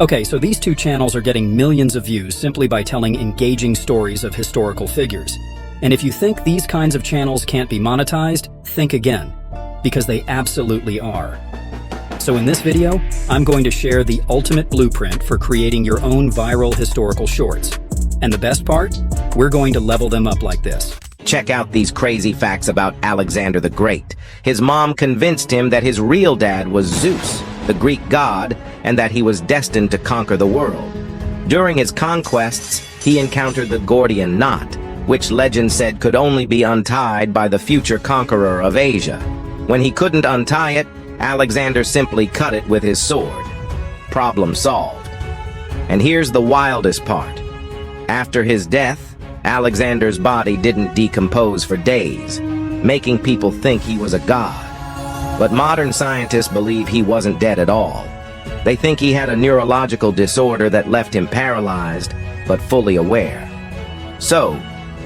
Okay, so these two channels are getting millions of views simply by telling engaging stories of historical figures. And if you think these kinds of channels can't be monetized, think again, because they absolutely are. So in this video, I'm going to share the ultimate blueprint for creating your own viral historical shorts. And the best part? We're going to level them up like this. Check out these crazy facts about Alexander the Great. His mom convinced him that his real dad was Zeus, the Greek god, and that he was destined to conquer the world. During his conquests, he encountered the Gordian knot, which legend said could only be untied by the future conqueror of Asia. When he couldn't untie it, Alexander simply cut it with his sword. Problem solved. And here's the wildest part. After his death, Alexander's body didn't decompose for days, making people think he was a god. But modern scientists believe he wasn't dead at all. They think he had a neurological disorder that left him paralyzed, but fully aware. So,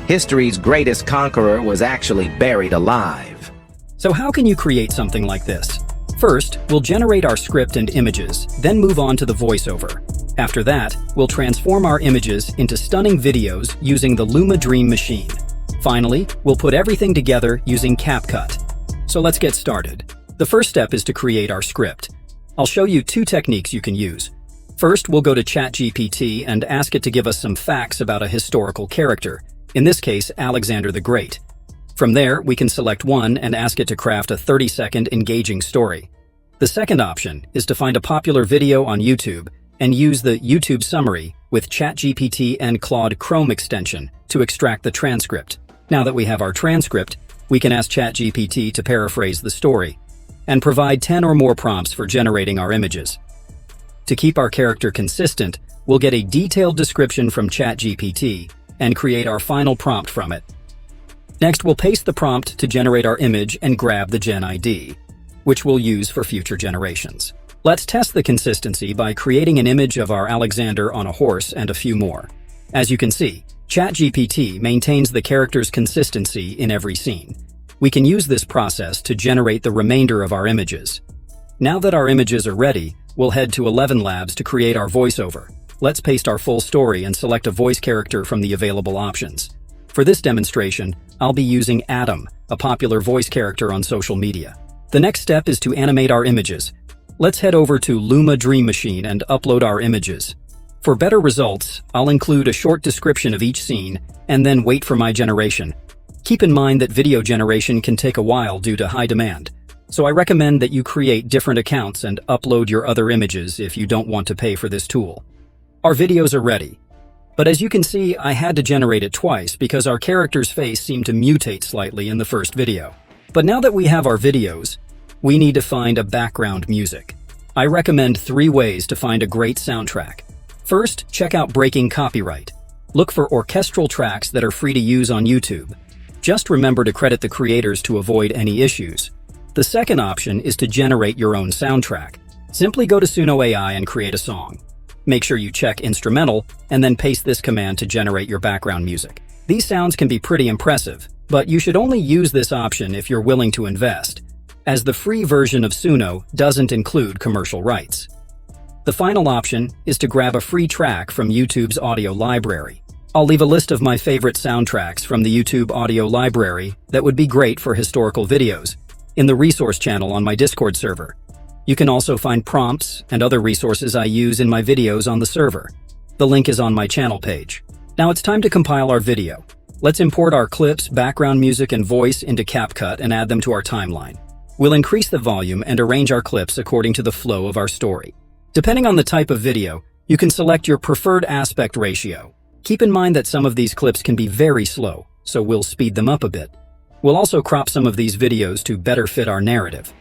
history's greatest conqueror was actually buried alive. So how can you create something like this? First, we'll generate our script and images, then move on to the voiceover. After that, we'll transform our images into stunning videos using the Luma Dream Machine. Finally, we'll put everything together using CapCut. So let's get started. The first step is to create our script. I'll show you two techniques you can use. First, we'll go to ChatGPT and ask it to give us some facts about a historical character, in this case, Alexander the Great. From there, we can select one and ask it to craft a 30-second engaging story. The second option is to find a popular video on YouTube and use the YouTube summary with ChatGPT and Claude Chrome extension to extract the transcript. Now that we have our transcript, we can ask ChatGPT to paraphrase the story and provide 10 or more prompts for generating our images. To keep our character consistent, we'll get a detailed description from ChatGPT and create our final prompt from it. Next, we'll paste the prompt to generate our image and grab the Gen ID, which we'll use for future generations. Let's test the consistency by creating an image of our Alexander on a horse and a few more. As you can see, ChatGPT maintains the character's consistency in every scene. We can use this process to generate the remainder of our images. Now that our images are ready, we'll head to ElevenLabs to create our voiceover. Let's paste our full story and select a voice character from the available options. For this demonstration, I'll be using Adam, a popular voice character on social media. The next step is to animate our images. Let's head over to Luma Dream Machine and upload our images. For better results, I'll include a short description of each scene and then wait for my generation. Keep in mind that video generation can take a while due to high demand, so I recommend that you create different accounts and upload your other images if you don't want to pay for this tool. Our videos are ready. But as you can see, I had to generate it twice because our character's face seemed to mutate slightly in the first video. But now that we have our videos, we need to find a background music. I recommend 3 ways to find a great soundtrack. First, check out Breaking Copyright. Look for orchestral tracks that are free to use on YouTube. Just remember to credit the creators to avoid any issues. The second option is to generate your own soundtrack. Simply go to Suno AI and create a song. Make sure you check Instrumental, and then paste this command to generate your background music. These sounds can be pretty impressive, but you should only use this option if you're willing to invest, as the free version of Suno doesn't include commercial rights. The final option is to grab a free track from YouTube's audio library. I'll leave a list of my favorite soundtracks from the YouTube audio library that would be great for historical videos in the resource channel on my Discord server. You can also find prompts and other resources I use in my videos on the server. The link is on my channel page. Now it's time to compile our video. Let's import our clips, background music, and voice into CapCut and add them to our timeline. We'll increase the volume and arrange our clips according to the flow of our story. Depending on the type of video, you can select your preferred aspect ratio. Keep in mind that some of these clips can be very slow, so we'll speed them up a bit. We'll also crop some of these videos to better fit our narrative.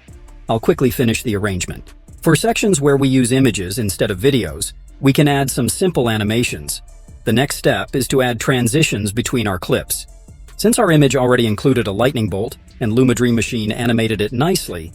I'll quickly finish the arrangement. For sections where we use images instead of videos, we can add some simple animations. The next step is to add transitions between our clips. Since our image already included a lightning bolt and Luma Dream Machine animated it nicely,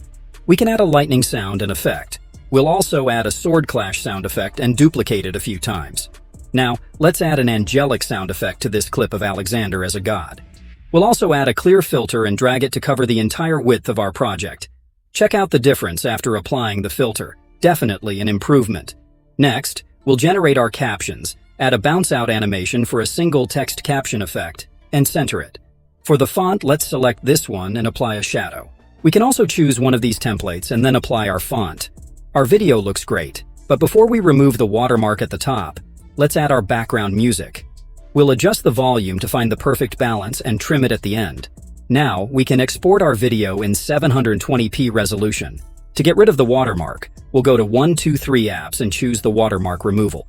we can add a lightning sound and effect. We'll also add a sword clash sound effect and duplicate it a few times. Now, let's add an angelic sound effect to this clip of Alexander as a god. We'll also add a clear filter and drag it to cover the entire width of our project. Check out the difference after applying the filter. Definitely an improvement. Next, we'll generate our captions, add a bounce-out animation for a single text caption effect, and center it. For the font, let's select this one and apply a shadow. We can also choose one of these templates and then apply our font. Our video looks great, but before we remove the watermark at the top, let's add our background music. We'll adjust the volume to find the perfect balance and trim it at the end. Now, we can export our video in 720p resolution. To get rid of the watermark, we'll go to 123 apps and choose the watermark removal.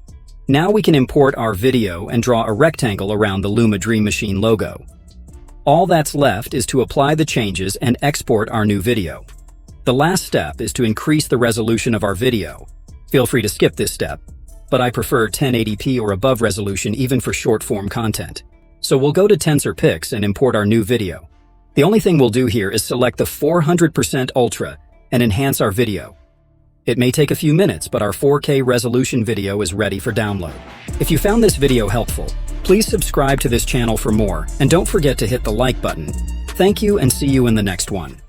Now we can import our video and draw a rectangle around the Luma Dream Machine logo. All that's left is to apply the changes and export our new video. The last step is to increase the resolution of our video. Feel free to skip this step, but I prefer 1080p or above resolution even for short-form content. So we'll go to TensorPix and import our new video. The only thing we'll do here is select the 400% Ultra and enhance our video. It may take a few minutes, but our 4K resolution video is ready for download. If you found this video helpful, please subscribe to this channel for more, and don't forget to hit the like button. Thank you and see you in the next one.